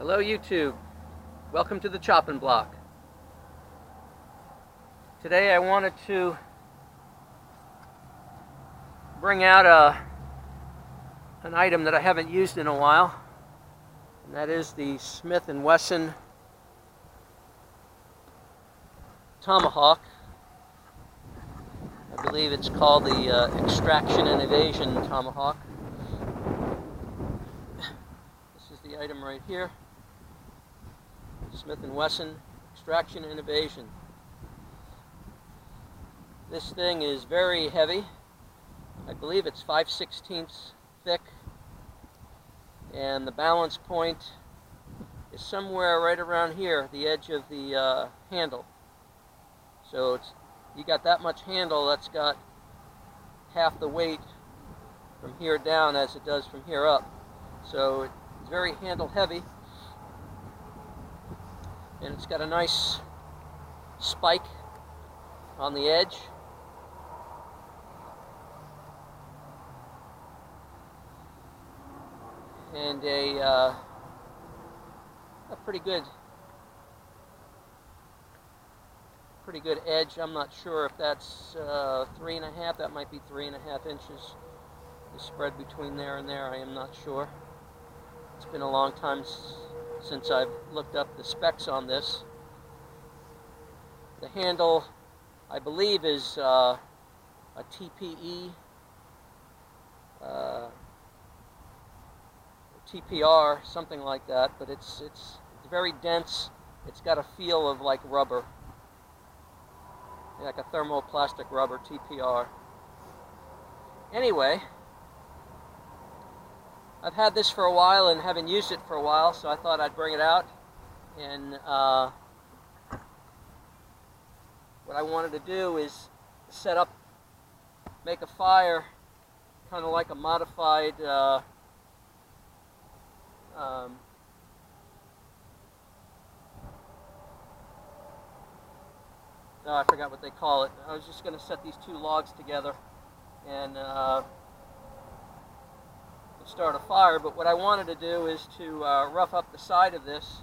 Hello YouTube, welcome to the chopping block. Today I wanted to bring out an item that I haven't used in a while, and that is the Smith & Wesson Tomahawk. I believe it's called the Extraction Evasion Tomahawk. This is the item right here. Smith & Wesson Extraction Evasion. This thing is very heavy. I believe it's 5/16 thick, and the balance point is somewhere right around here, the edge of the handle. So you got that much handle that's got half the weight from here down as it does from here up. So it's very handle heavy. And it's got a nice spike on the edge. And a pretty good edge. I'm not sure if that's 3.5. That might be 3.5 inches. The spread between there and there, I am not sure. It's been a long time since I've looked up the specs on this. The handle, I believe, is a TPE, TPR, something like that. But it's very dense. It's got a feel of like rubber, like a thermoplastic rubber, TPR. Anyway, I've had this for a while and haven't used it for a while, so I thought I'd bring it out. And what I wanted to do is set up, make a fire, kind of like a modified oh, I forgot what they call it. I was just going to set these two logs together and start a fire, but what I wanted to do is to rough up the side of this.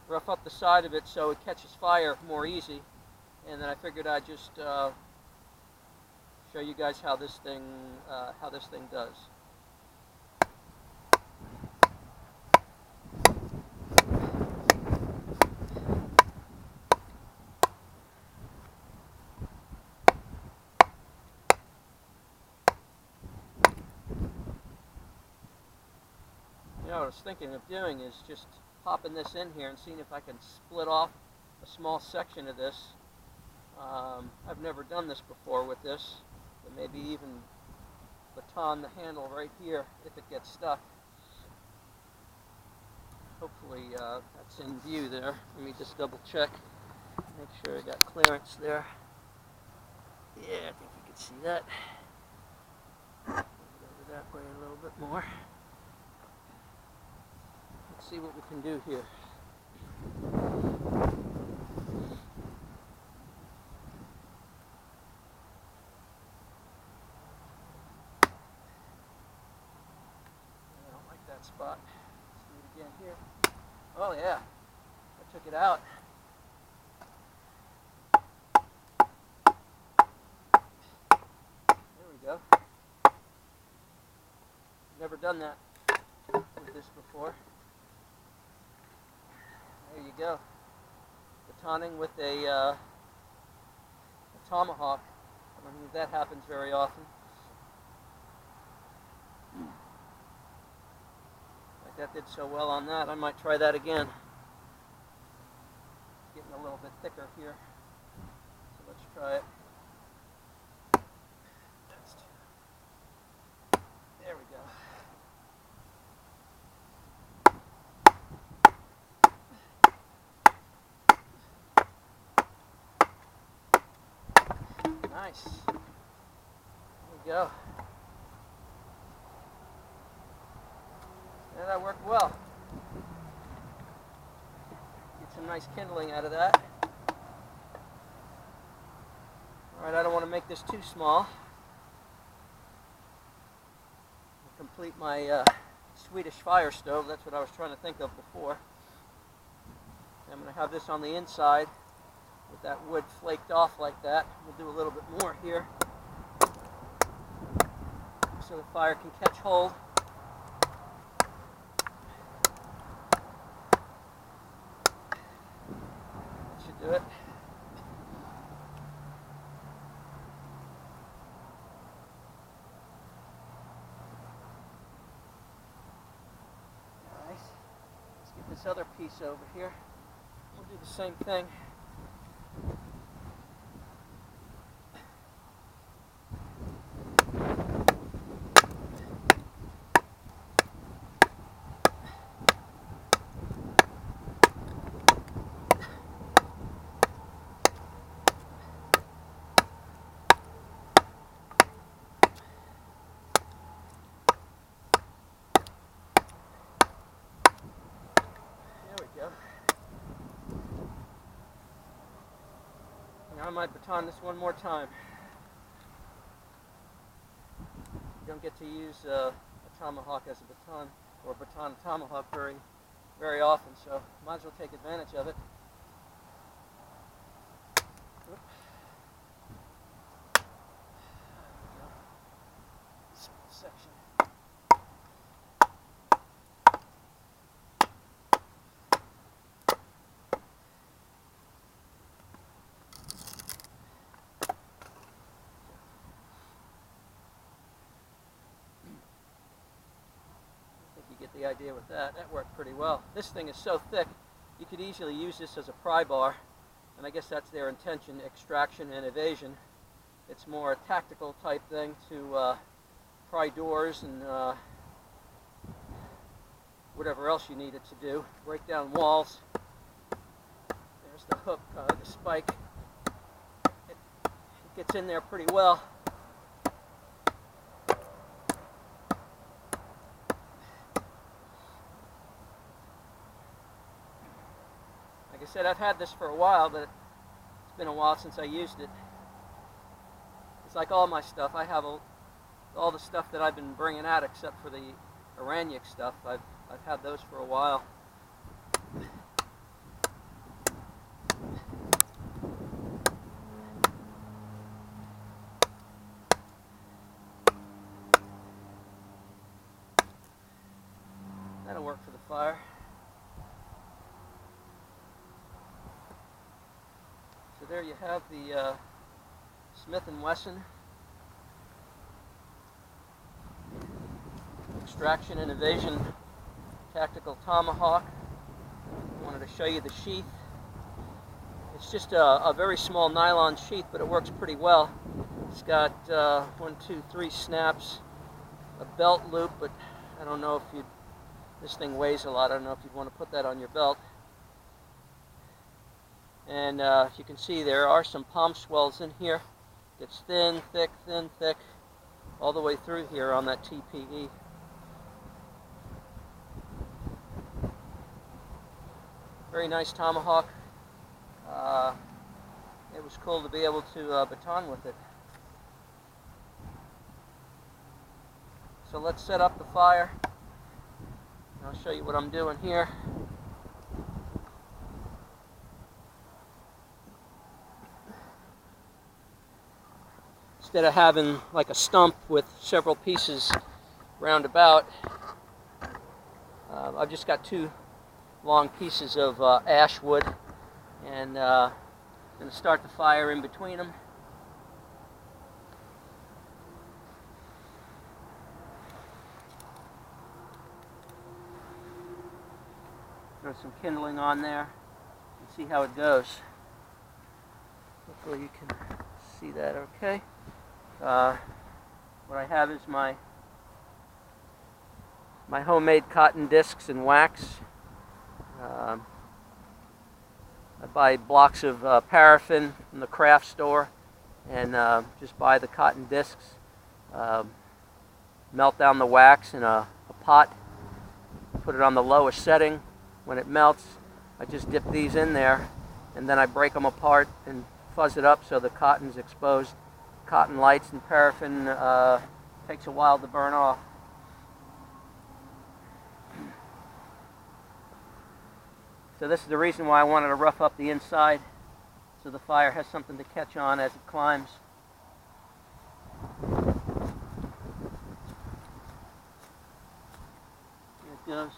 Rough up the side of it so it catches fire more easy, and then I figured I'd just show you guys how this thing does. What I was thinking of doing is just popping this in here and seeing if I can split off a small section of this. I've never done this before with this, but maybe even baton the handle right here if it gets stuck. Hopefully that's in view there. Let me just double check, make sure I got clearance there. Yeah, I think you can see that. Move it over that way a little bit more. Let's see what we can do here. I don't like that spot. Let's do it again here. Oh yeah, I took it out. There we go. Never done that with this before. There you go. Batoning with a tomahawk. I don't think that happens very often. Like that did so well on that, I might try that again. It's getting a little bit thicker here. So let's try it. There we go. Nice. There we go. Yeah, that worked well. Get some nice kindling out of that. Alright, I don't want to make this too small. complete my Swedish fire stove. That's what I was trying to think of before. I'm going to have this on the inside with that wood flaked off like that. We'll do a little bit more here so the fire can catch hold. That should do it. This other piece over here. We'll do the same thing. I might baton this one more time. You don't get to use a tomahawk as a baton, or baton tomahawk very often, so might as well take advantage of it. Whoop. Small section. Get the idea with that. That worked pretty well. This thing is so thick, you could easily use this as a pry bar, and I guess that's their intention, extraction and evasion. It's more a tactical type thing to pry doors and whatever else you need it to do. Break down walls. There's the hook, the spike. It gets in there pretty well. Like I said, I've had this for a while, but it's been a while since I used it. It's like all my stuff. I have all the stuff that I've been bringing out, except for the Aranyik stuff. I've had those for a while. That'll work for the fire. So there you have the Smith & Wesson Extraction and Evasion Tactical Tomahawk. I wanted to show you the sheath. It's just a very small nylon sheath, but it works pretty well. It's got 1, 2, 3 snaps, a belt loop, but I don't know if this thing weighs a lot. I don't know if you'd want to put that on your belt. And you can see there are some palm swells in here. It's thin, thick, all the way through here on that TPE. Very nice tomahawk. It was cool to be able to baton with it. So let's set up the fire. I'll show you what I'm doing here. Instead of having like a stump with several pieces round about, I've just got 2 long pieces of ash wood, and I'm going to start the fire in between them. Throw some kindling on there and see how it goes. Hopefully you can see that okay. What I have is my homemade cotton discs and wax. I buy blocks of paraffin from the craft store and just buy the cotton discs. Melt down the wax in a pot, put it on the lowest setting. When it melts, I just dip these in there, and then I break them apart and fuzz it up so the cotton's exposed. Cotton lights and paraffin takes a while to burn off. So this is the reason why I wanted to rough up the inside, so the fire has something to catch on as it climbs. Here it goes.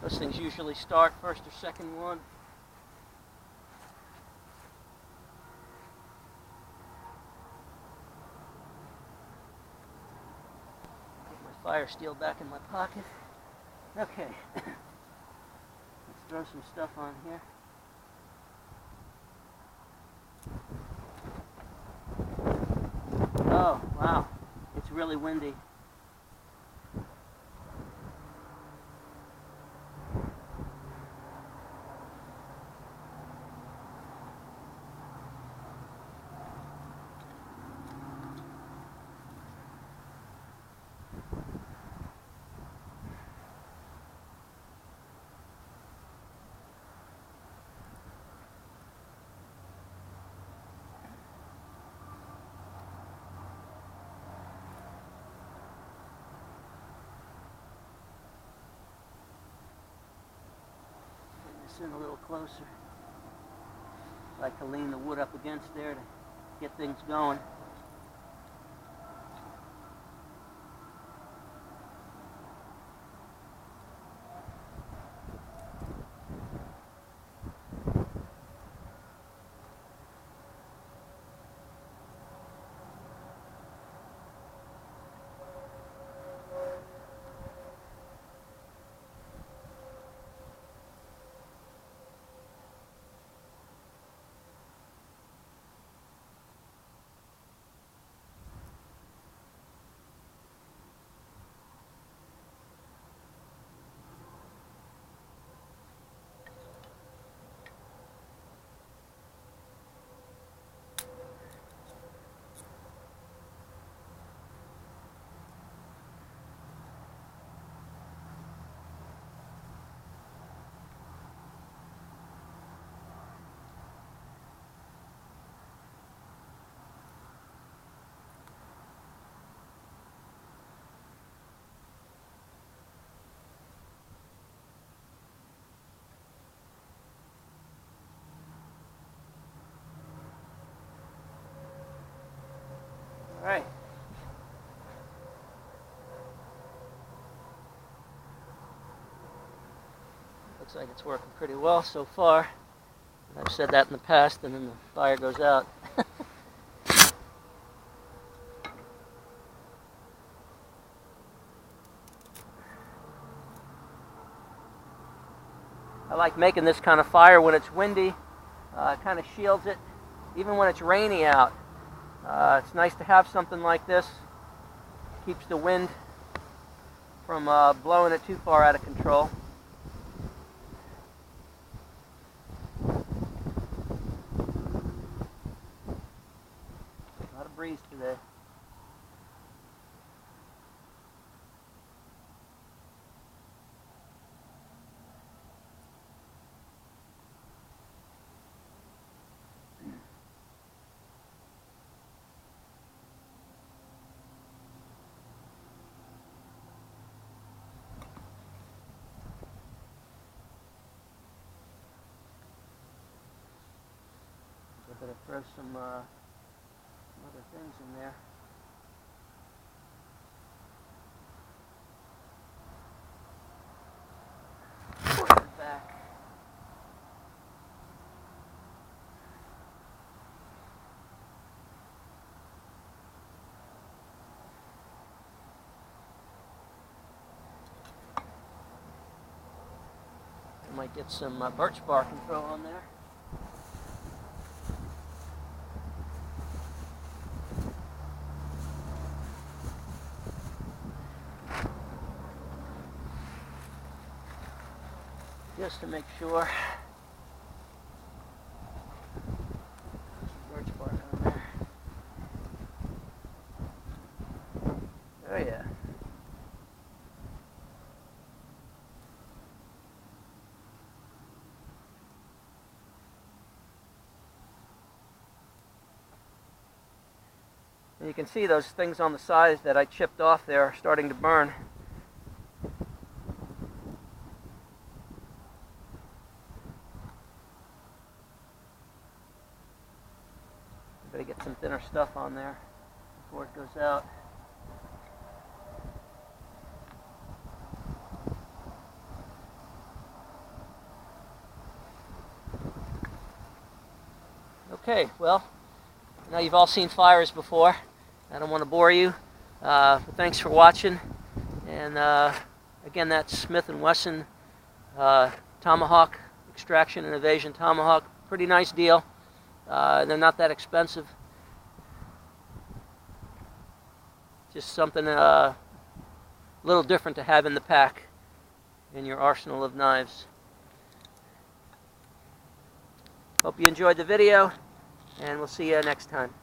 Those things usually start first or second one. Put my fire steel back in my pocket. Okay. Let's throw some stuff on here. Oh, wow. It's really windy. In a little closer. I like to lean the wood up against there to get things going. All right. Looks like it's working pretty well so far. I've said that in the past, and then the fire goes out. I like making this kind of fire when it's windy. It kind of shields it, even when it's rainy out. It's nice to have something like this. Keeps the wind from blowing it too far out of control. A lot of breeze today. I better throw some other things in there. Push it back. I might get some birch bark and throw on there. Just to make sure. Some birch bark on there. Oh yeah. And you can see those things on the sides that I chipped off there are starting to burn. thinner stuff on there before it goes out. Okay, well, now you've all seen fires before. I don't want to bore you, but thanks for watching. And again, that's Smith & Wesson Tomahawk, Extraction and Evasion Tomahawk. Pretty nice deal. They're not that expensive. Just something a little different to have in the pack in your arsenal of knives. Hope you enjoyed the video, and we'll see you next time.